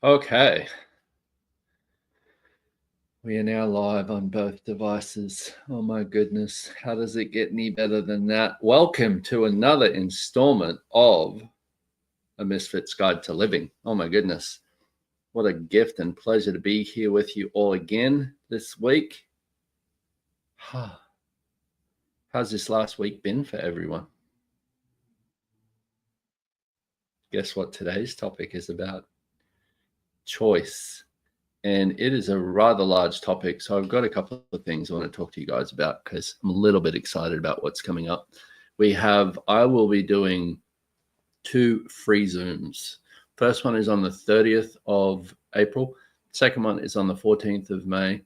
Okay, we are now live on both devices. Oh my goodness, how does it get any better than that? Welcome to another installment of A Misfit's Guide to Living. Oh my goodness, what a gift and pleasure to be here with you all again this week. How's this last week been for everyone? Guess what today's topic is about? Choice. And it is a rather large topic. So I've got a couple of things I want to talk to you guys about because I'm a little bit excited about what's coming up. I will be doing 2 free Zooms. First one is on the 30th of April. Second one is on the 14th of May.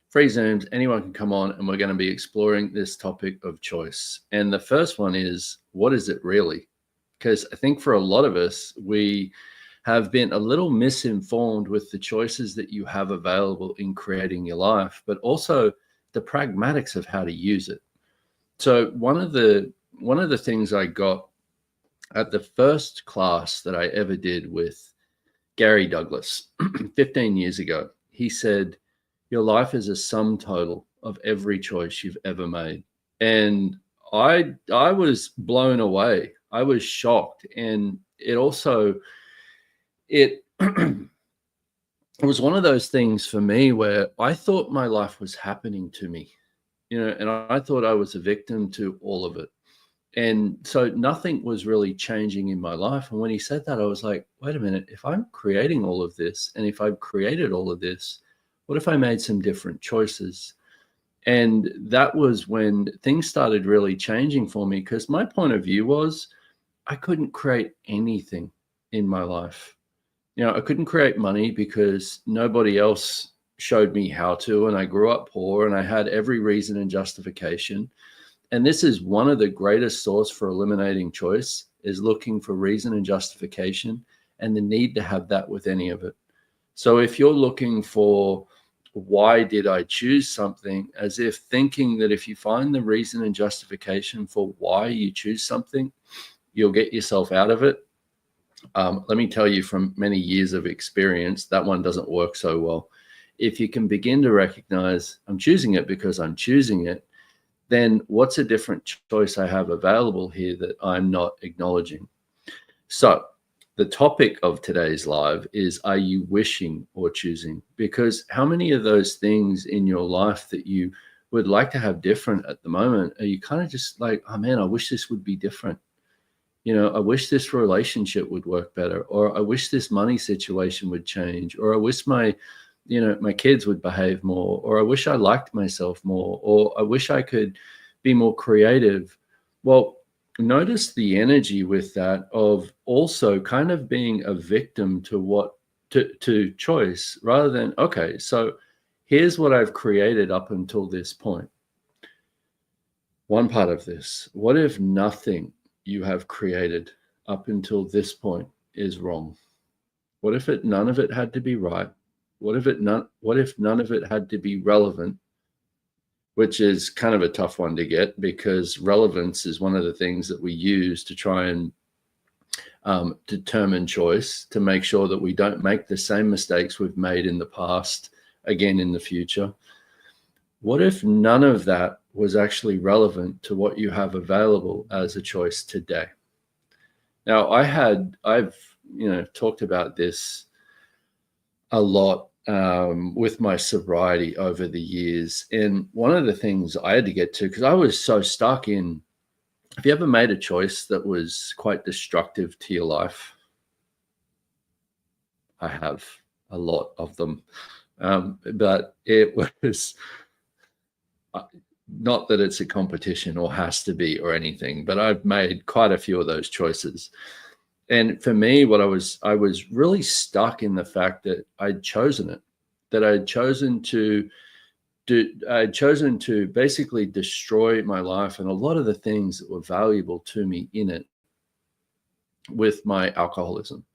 Free Zooms, anyone can come on, and we're going to be exploring this topic of choice. And the first one is, what is it really? Because I think for a lot of us, we have been a little misinformed with the choices that you have available in creating your life, but also the pragmatics of how to use it. So one of the things I got at the first class that I ever did with Gary Douglas 15 years ago, he said, your life is a sum total of every choice you've ever made. And I was blown away. I was shocked. And it also, it was one of those things for me where I thought my life was happening to me, and I thought I was a victim to all of it. And so nothing was really changing in my life. And when he said that, I was like, wait a minute, if I'm creating all of this, and if I've created all of this, what if I made some different choices? And that was when things started really changing for me, because my point of view was I couldn't create anything in my life. I couldn't create money because nobody else showed me how to, and I grew up poor, and I had every reason and justification. And this is one of the greatest source for eliminating choice, is looking for reason and justification and the need to have that with any of it. So if you're looking for why did I choose something, as if thinking that if you find the reason and justification for why you choose something, you'll get yourself out of it. Let me tell you from many years of experience, that one doesn't work so well. If you can begin to recognize I'm choosing it because I'm choosing it, then what's a different choice I have available here that I'm not acknowledging? So the topic of today's live is, are you wishing or choosing? Because how many of those things in your life that you would like to have different at the moment, are you kind of just like, oh man, I wish this would be different. I wish this relationship would work better, or I wish this money situation would change, or I wish my kids would behave more, or I wish I liked myself more, or I wish I could be more creative. Well, notice the energy with that of also kind of being a victim to choice, rather than, okay, so here's what I've created up until this point. One part of this, what if nothing you have created up until this point is wrong? What if none of it had to be right? What if none of it had to be relevant? Which is kind of a tough one to get, because relevance is one of the things that we use to try and determine choice, to make sure that we don't make the same mistakes we've made in the past again in the future. What if none of that was actually relevant to what you have available as a choice today? Now, I've talked about this a lot with my sobriety over the years. And one of the things I had to get to, because I was so stuck in, have you ever made a choice that was quite destructive to your life? I have a lot of them. But it was not that it's a competition or has to be or anything, but I've made quite a few of those choices. And for me, I was really stuck in the fact that I'd chosen it, that I'd chosen to basically destroy my life and a lot of the things that were valuable to me in it with my alcoholism.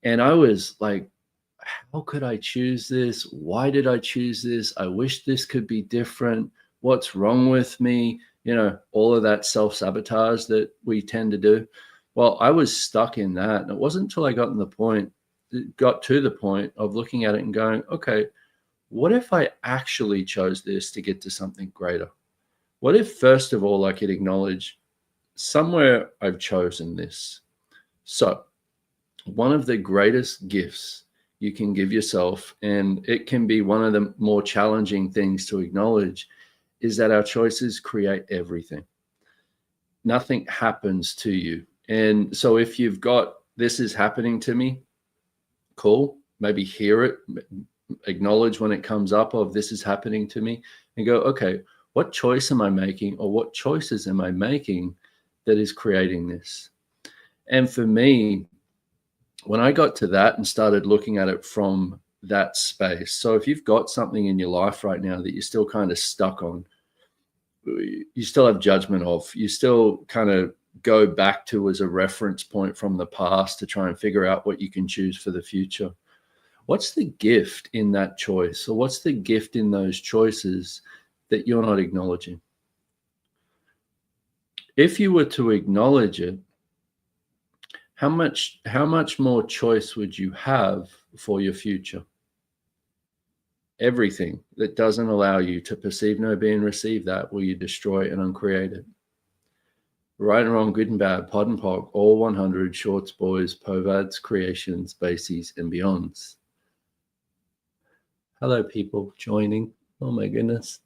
And I was like, how could I choose this? Why did I choose this? I wish this could be different. What's wrong with me? All of that self-sabotage that we tend to do. Well, I was stuck in that. And it wasn't until I got to the point got to the point of looking at it and going, okay, what if I actually chose this to get to something greater? What if, first of all, I could acknowledge somewhere I've chosen this? So one of the greatest gifts you can give yourself, and it can be one of the more challenging things to acknowledge, is that our choices create everything. Nothing happens to you. And so if you've got, this is happening to me, cool, maybe hear it, acknowledge when it comes up of this is happening to me, and go, okay, what choice am I making, or what choices am I making that is creating this? And for me, when I got to that and started looking at it from that space, so if you've got something in your life right now that you're still kind of stuck on, you still have judgment of, you still kind of go back to as a reference point from the past to try and figure out what you can choose for the future. What's the gift in that choice? Or what's the gift in those choices that you're not acknowledging? If you were to acknowledge it, how much more choice would you have for your future? Everything that doesn't allow you to perceive, know, be, and receive that, will you destroy and uncreate it? Right and wrong, good and bad, pod and pog, all 100, shorts, boys, povads, creations, bases, and beyonds. Hello, people joining. Oh my goodness.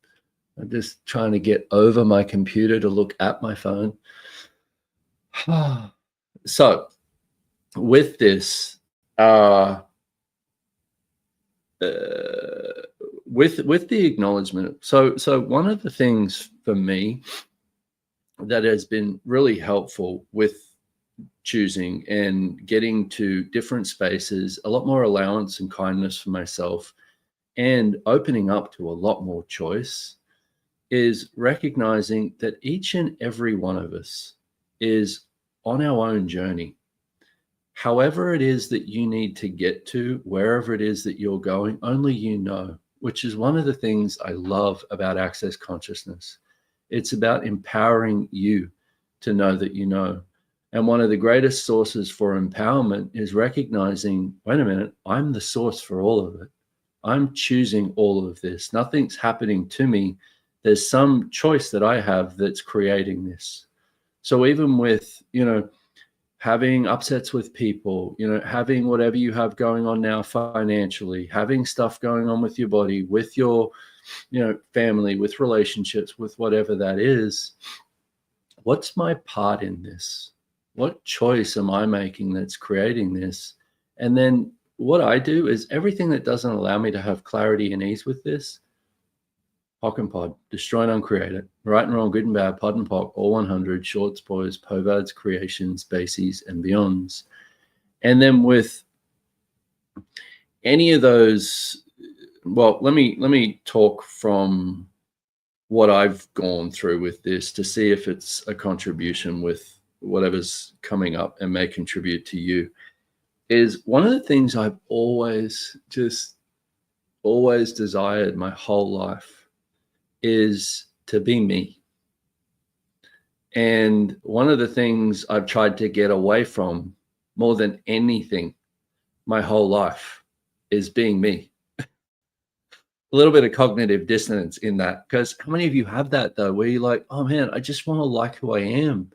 I'm just trying to get over my computer to look at my phone. So with this, with the acknowledgement, so one of the things for me that has been really helpful with choosing and getting to different spaces, a lot more allowance and kindness for myself, and opening up to a lot more choice, is recognizing that each and every one of us is on our own journey. However it is that you need to get to, wherever it is that you're going, only you know, which is one of the things I love about Access Consciousness. It's about empowering you to know that you know. And one of the greatest sources for empowerment is recognizing, wait a minute, I'm the source for all of it. I'm choosing all of this. Nothing's happening to me. There's some choice that I have that's creating this. So even with, having upsets with people, having whatever you have going on now financially, having stuff going on with your body, with your, family, with relationships, with whatever that is, what's my part in this? What choice am I making that's creating this? And then what I do is everything that doesn't allow me to have clarity and ease with this, Pock and pod, destroy and uncreate it. Right and wrong, good and bad, pod and pock, all 100, shorts, boys, povads, creations, bases, and beyonds. And then with any of those, well, let me talk from what I've gone through with this to see if it's a contribution with whatever's coming up and may contribute to you. Is one of the things I've always desired my whole life is to be me. And one of the things I've tried to get away from more than anything my whole life is being me. A little bit of cognitive dissonance in that, because how many of you have that though, where you're like, oh man, I just want to like who I am.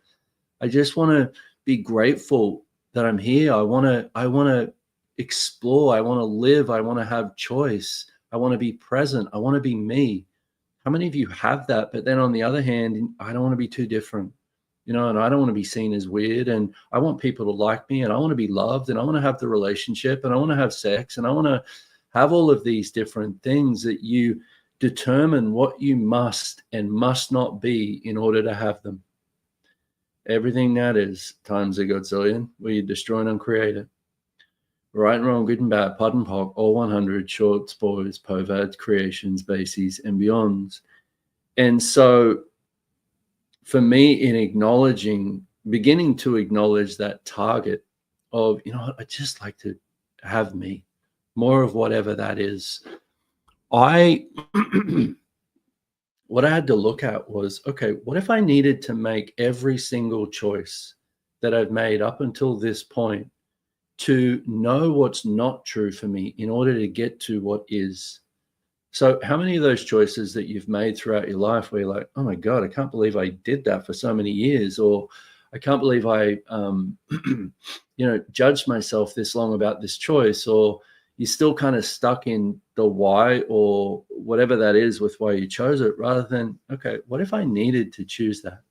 I just want to be grateful that I'm here. I want to explore. I want to live. I want to have choice. I want to be present. I want to be me. How many of you have that? But then on the other hand, I don't want to be too different, and I don't want to be seen as weird. And I want people to like me, and I want to be loved, and I want to have the relationship, and I want to have sex, and I want to have all of these different things that you determine what you must and must not be in order to have them. Everything that is times a godzillion, where you destroy and uncreate it. Right and wrong, good and bad, pod and pock, all 100, shorts, boys, povads, creations, bases, and beyonds. And so for me, in beginning to acknowledge that target of, I just like to have me, more of whatever that is. What I had to look at was, okay, what if I needed to make every single choice that I've made up until this point to know what's not true for me in order to get to what is. So how many of those choices that you've made throughout your life where you're like, oh my God, I can't believe I did that for so many years, or I can't believe I, judged myself this long about this choice, or you're still kind of stuck in the why or whatever that is with why you chose it, rather than, okay, what if I needed to choose that?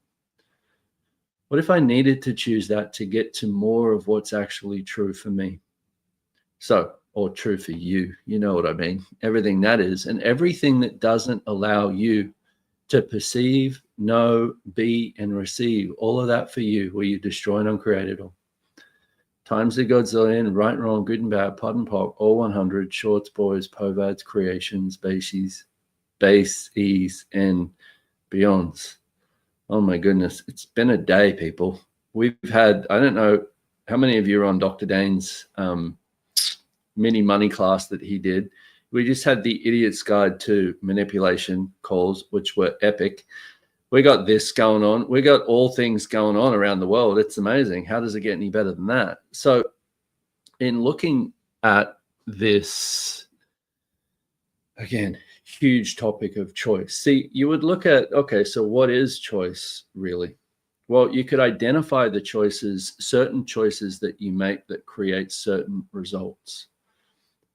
What if I needed to choose that to get to more of what's actually true for me? So, or true for you, you know what I mean? Everything that is, and everything that doesn't allow you to perceive, know, be, and receive, all of that for you, where you destroy and uncreate it all. Times the godzillion, right and wrong, good and bad, pod and poc, all 100, shorts, boys, povads, creations, bases, and beyonds. Oh my goodness, it's been a day, people. We've had, I don't know how many of you are on Dr. Dane's mini money class that he did. We just had the Idiot's Guide to Manipulation calls, which were epic. We got this going on. We got all things going on around the world. It's amazing. How does it get any better than that? So in looking at this, again, huge topic of choice. See, you would look at, okay, so what is choice really? Well, you could identify the choices, certain choices that you make that create certain results.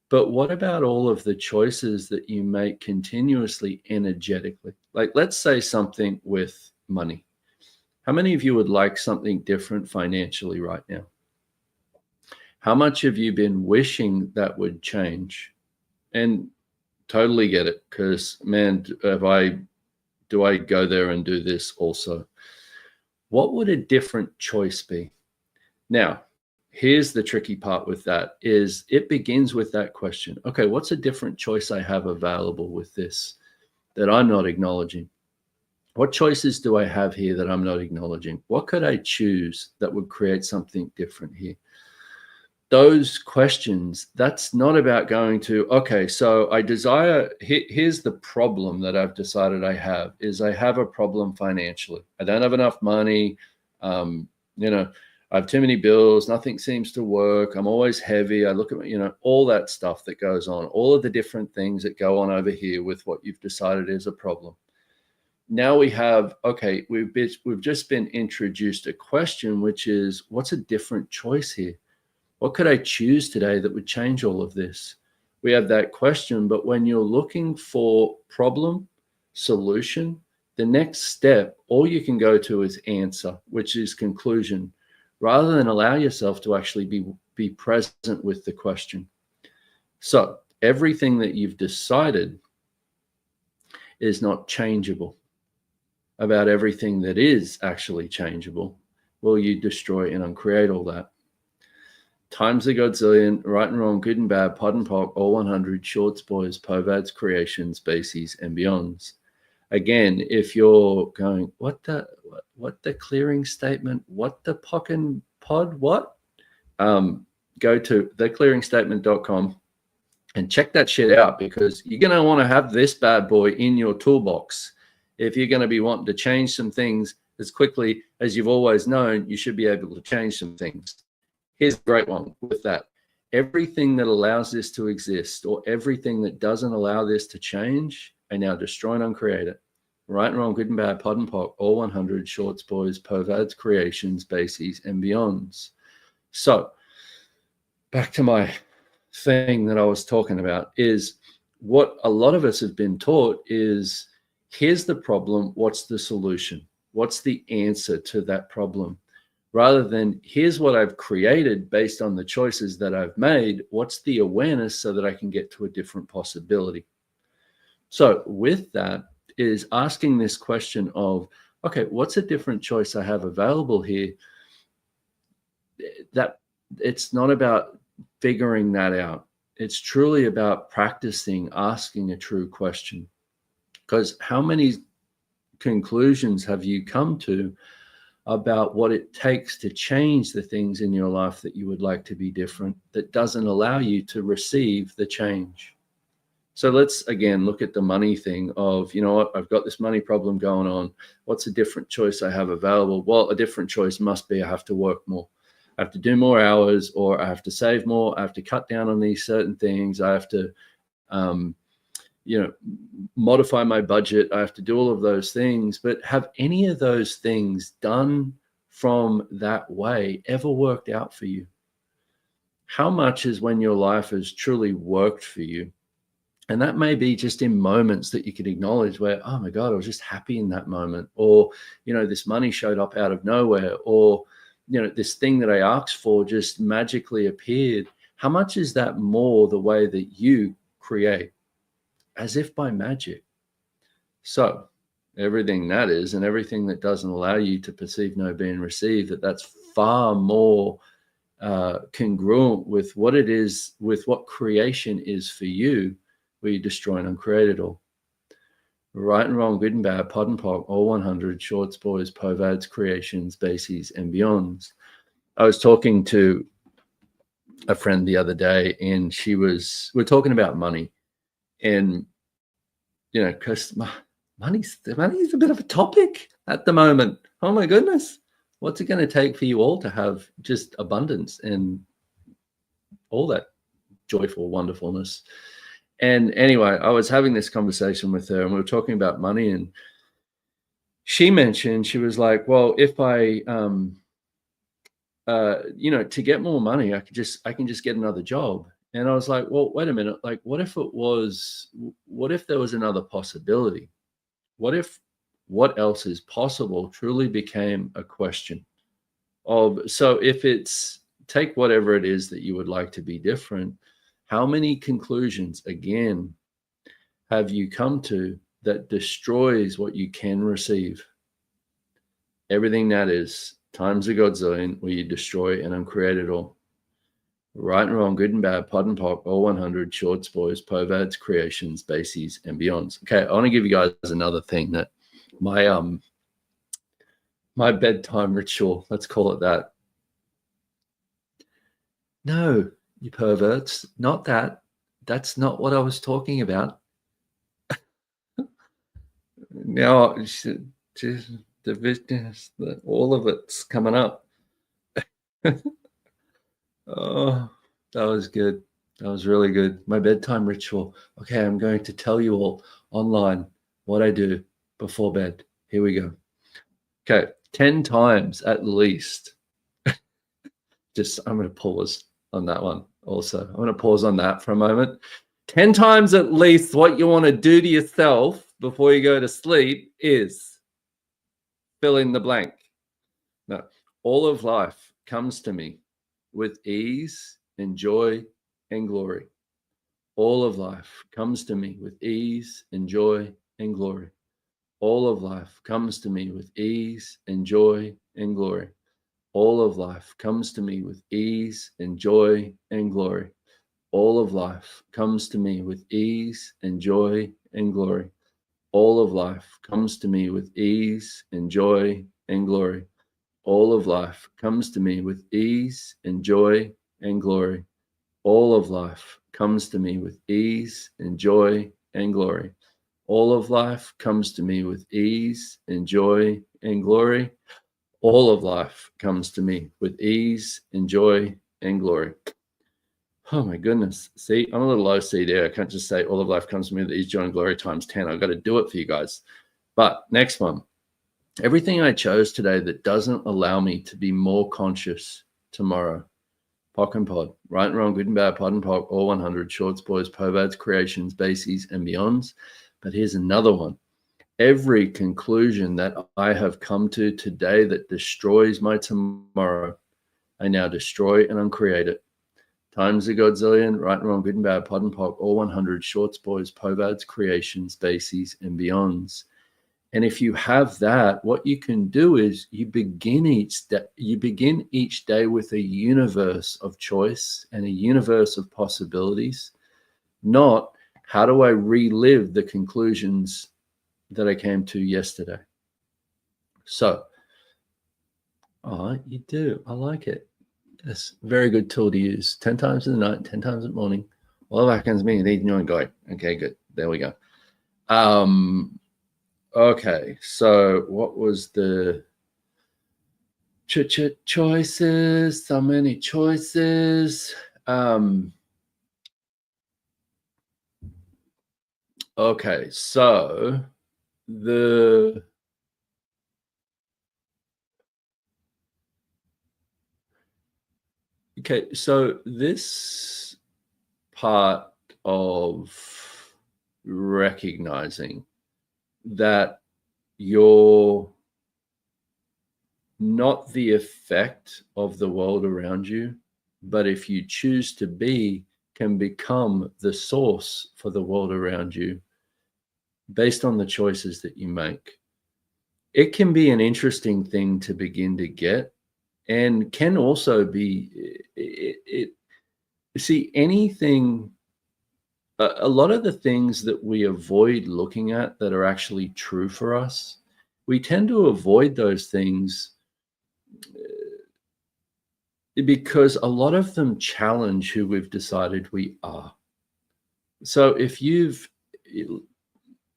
But what about all of the choices that you make continuously, energetically? Like, let's say something with money. How many of you would like something different financially right now? How much have you been wishing that would change? And totally get it, because man, do I go there and do this also? What would a different choice be? Now, here's the tricky part with that, is it begins with that question. Okay, what's a different choice I have available with this that I'm not acknowledging? What choices do I have here that I'm not acknowledging? What could I choose that would create something different here? Those questions, that's not about going to, okay, so I desire, here's the problem that I've decided I have, is I have a problem financially. I don't have enough money. I have too many bills. Nothing seems to work. I'm always heavy. I look at, all that stuff that goes on, all of the different things that go on over here with what you've decided is a problem. Now we have, okay, we've just been introduced a question, which is, what's a different choice here? What could I choose today that would change all of this? We have that question, but when you're looking for problem, solution, the next step, all you can go to is answer, which is conclusion, rather than allow yourself to actually be present with the question. So everything that you've decided is not changeable. About everything that is actually changeable, will you destroy and uncreate all that? Times the godzillion, right and wrong, good and bad, pod and poc, all 100, shorts, boys, povads, creations, bases, and beyonds. Again, if you're going, what the clearing statement, what the poc and pod, what? Go to theclearingstatement.com and check that shit out, because you're going to want to have this bad boy in your toolbox. If you're going to be wanting to change some things as quickly as you've always known, you should be able to change some things. Here's a great one with that. Everything that allows this to exist, or everything that doesn't allow this to change, I now destroy and uncreate it. Right and wrong, good and bad, pod and poc, all 100, shorts, boys, povads, creations, bases, and beyonds. So back to my thing that I was talking about, is what a lot of us have been taught is, here's the problem, what's the solution? What's the answer to that problem? Rather than, here's what I've created based on the choices that I've made, what's the awareness so that I can get to a different possibility? So with that is asking this question of, okay, what's a different choice I have available here? That it's not about figuring that out. It's truly about practicing asking a true question. Because how many conclusions have you come to about what it takes to change the things in your life that you would like to be different, that doesn't allow you to receive the change? So let's again look at the money thing of, you know what, I've got this money problem going on. What's a different choice I have available? Well, a different choice must be I have to work more. I have to do more hours, or I have to save more. I have to cut down on these certain things. I have to, modify my budget. I have to do all of those things. But have any of those things done from that way ever worked out for you? How much is when your life has truly worked for you? And that may be just in moments that you can acknowledge where, oh my God, I was just happy in that moment. Or, this money showed up out of nowhere. Or, this thing that I asked for just magically appeared. How much is that more the way that you create? As if by magic. So everything that is, and everything that doesn't allow you to perceive no being received, that's far more congruent with what it is, with what creation is for you, where you destroy and uncreate it all. Right and wrong, good and bad, pod and poc, all 100, shorts, boys, povads, creations, bases, and beyonds. I was talking to a friend the other day, and we're talking about money, and because money's a bit of a topic at the moment. Oh my goodness, what's it going to take for you all to have just abundance and all that joyful wonderfulness? And anyway, I was having this conversation with her, and we were talking about money, and she mentioned, she was like, well, if I, to get more money, I can just get another job. And I was like, well, wait a minute. Like, what if there was another possibility? What if what else is possible truly became a question of, so if it's, take whatever it is that you would like to be different, how many conclusions, again, have you come to that destroys what you can receive? Everything that is times a godzillion, where you destroy and uncreate it all. Right and wrong, good and bad, pod and poc, all 100, shorts, boys, povads, creations, bases, and beyonds. Okay, I want to give you guys another thing that my bedtime ritual, let's call it that. No, you perverts, not that. That's not what I was talking about. Now, just the business, all of it's coming up. Oh, that was good. That was really good. My bedtime ritual. Okay, I'm going to tell you all online what I do before bed. Here we go. Okay, 10 times at least. I'm going to pause on that one also. I'm going to pause on that for a moment. 10 times at least what you want to do to yourself before you go to sleep is fill in the blank. No, all of life comes to me with ease and joy and glory. All of life comes to me with ease and joy and glory. All of life comes to me with ease and joy and glory. All of life comes to me with ease and joy and glory. All of life comes to me with ease and joy and glory. All of life comes to me with ease and joy and glory. All of life comes to me with ease and joy and glory. All of life comes to me with ease and joy and glory. All of life comes to me with ease and joy and glory. All of life comes to me with ease and joy and glory. Oh my goodness. See, I'm a little OCD there. I can't just say all of life comes to me with ease, joy, and glory times 10. I've got to do it for you guys. But next one. Everything I chose today that doesn't allow me to be more conscious tomorrow. Poc and pod, right and wrong, good and bad, pod and poc, all 100, shorts, boys, povads, creations, bases, and beyonds. But here's another one. Every conclusion that I have come to today that destroys my tomorrow, I now destroy and uncreate it. Times a godzillion, right and wrong, good and bad, pod and poc, all 100, shorts, boys, povads, creations, bases, and beyonds. And if you have that, what you can do is you begin each day with a universe of choice and a universe of possibilities, not how do I relive the conclusions that I came to yesterday. So, you do. I like it. It's a very good tool to use. 10 times in the night, 10 times in the morning. All that happens to me, need no guide. Okay, good. There we go. Okay, so what was the Choices, so many choices. Okay, so the okay, so this part of recognizing that you're not the effect of the world around you, but if you choose to be, can become the source for the world around you based on the choices that you make. It can be an interesting thing to begin to get, and can also be see anything. A lot of the things that we avoid looking at that are actually true for us, we tend to avoid those things because a lot of them challenge who we've decided we are. So if you've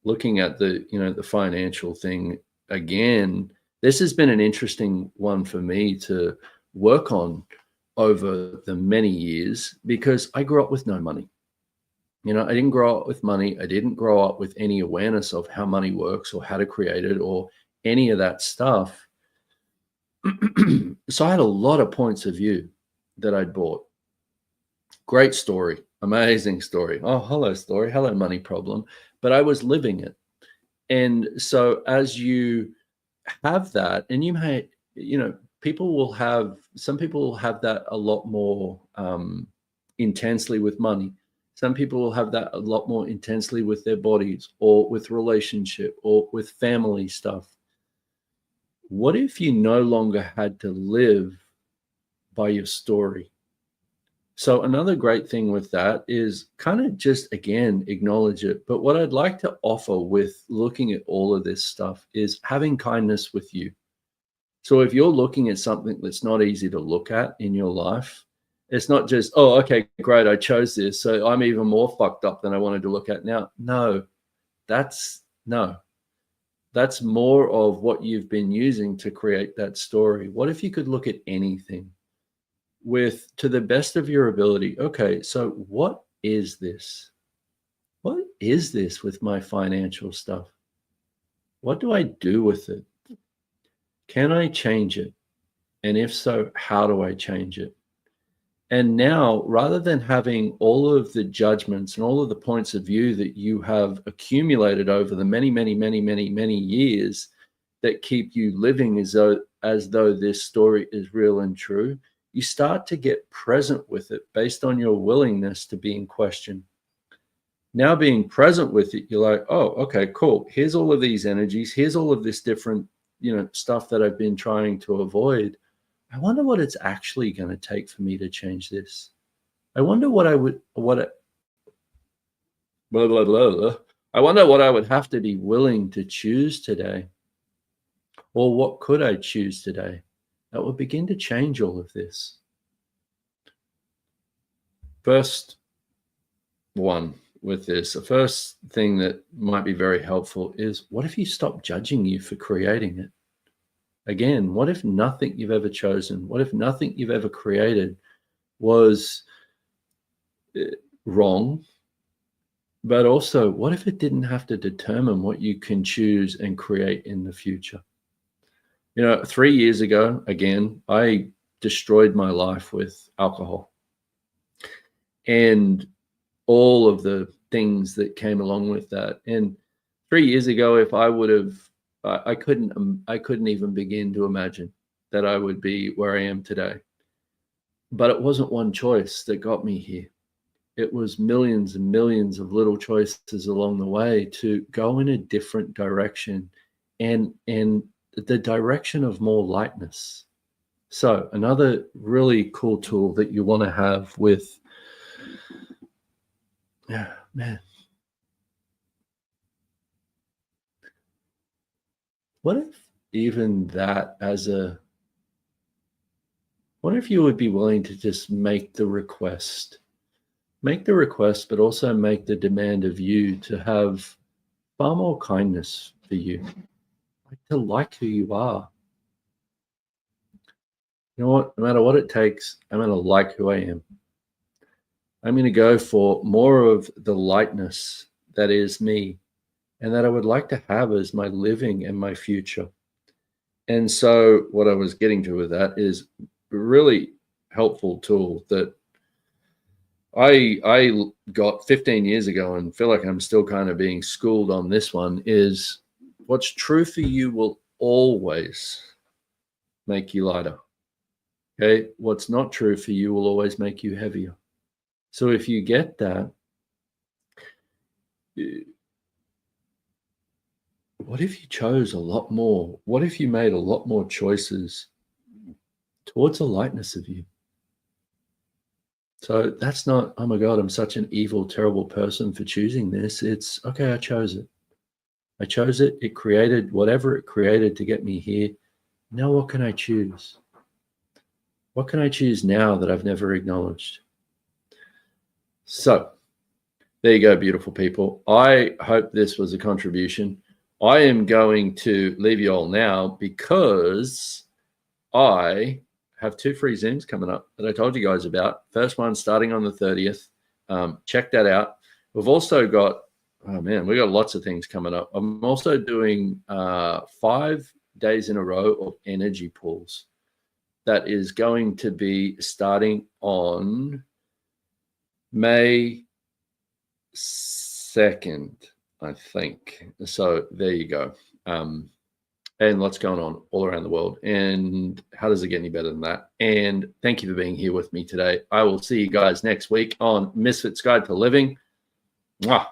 looking at the financial thing again, this has been an interesting one for me to work on over the many years because I grew up with no money. I didn't grow up with money. I didn't grow up with any awareness of how money works or how to create it or any of that stuff. So I had a lot of points of view that I'd bought. Great story, amazing story. Oh, hello, story. Hello, money problem. But I was living it. And so as you have that, and you may, some people will have that a lot more intensely with money. Some people will have that a lot more intensely with their bodies or with relationship or with family stuff. What if you no longer had to live by your story? So another great thing with that is kind of just, again, acknowledge it. But what I'd like to offer with looking at all of this stuff is having kindness with you. So if you're looking at something that's not easy to look at in your life, it's not just, oh, okay, great, I chose this, so I'm even more fucked up than I wanted to look at now. No, that's more of what you've been using to create that story. What if you could look at anything with, to the best of your ability, okay, so what is this? What is this with my financial stuff? What do I do with it? Can I change it? And if so, how do I change it? And now, rather than having all of the judgments and all of the points of view that you have accumulated over the many, many, many, many, many years that keep you living as though this story is real and true, you start to get present with it based on your willingness to be in question. Now being present with it, you're like, oh, okay, cool. Here's all of these energies. Here's all of this different, stuff that I've been trying to avoid. I wonder what it's actually going to take for me to change this. I wonder blah, blah, blah, blah. I wonder what I would have to be willing to choose today. Or what could I choose today that would begin to change all of this? First one with this, the first thing that might be very helpful is, what if you stop judging you for creating it? Again, what if nothing you've ever chosen, what if nothing you've ever created was wrong? But also, what if it didn't have to determine what you can choose and create in the future? 3 years ago, again, I destroyed my life with alcohol and all of the things that came along with that. And 3 years ago, if I would have, I couldn't even begin to imagine that I would be where I am today. But it wasn't one choice that got me here. It was millions and millions of little choices along the way to go in a different direction and the direction of more lightness. So another really cool tool that you want to have with, yeah, man, what if even that what if you would be willing to just make the request, but also make the demand of you to have far more kindness for you, to like who you are. You know what? No matter what it takes, I'm going to like who I am. I'm going to go for more of the lightness that is me and that I would like to have as my living and my future. And so what I was getting to with that is a really helpful tool that I got 15 years ago and feel like I'm still kind of being schooled on this one is what's true for you will always make you lighter. Okay. What's not true for you will always make you heavier. So if you get that, what if you chose a lot more? What if you made a lot more choices towards a lightness of you? So that's not, oh my God, I'm such an evil, terrible person for choosing this. It's okay, I chose it. I chose it. It created whatever it created to get me here. Now, what can I choose? What can I choose now that I've never acknowledged? So there you go, beautiful people. I hope this was a contribution. I am going to leave you all now because I have 2 free Zooms coming up that I told you guys about. First one starting on the 30th. Check that out. We've also got, oh man, we got lots of things coming up. I'm also doing 5 days in a row of energy pulls. That is going to be starting on May 2nd, I think. So there you go. And what's going on all around the world. And how does it get any better than that? And thank you for being here with me today. I will see you guys next week on Misfits Guide to Living. Mwah.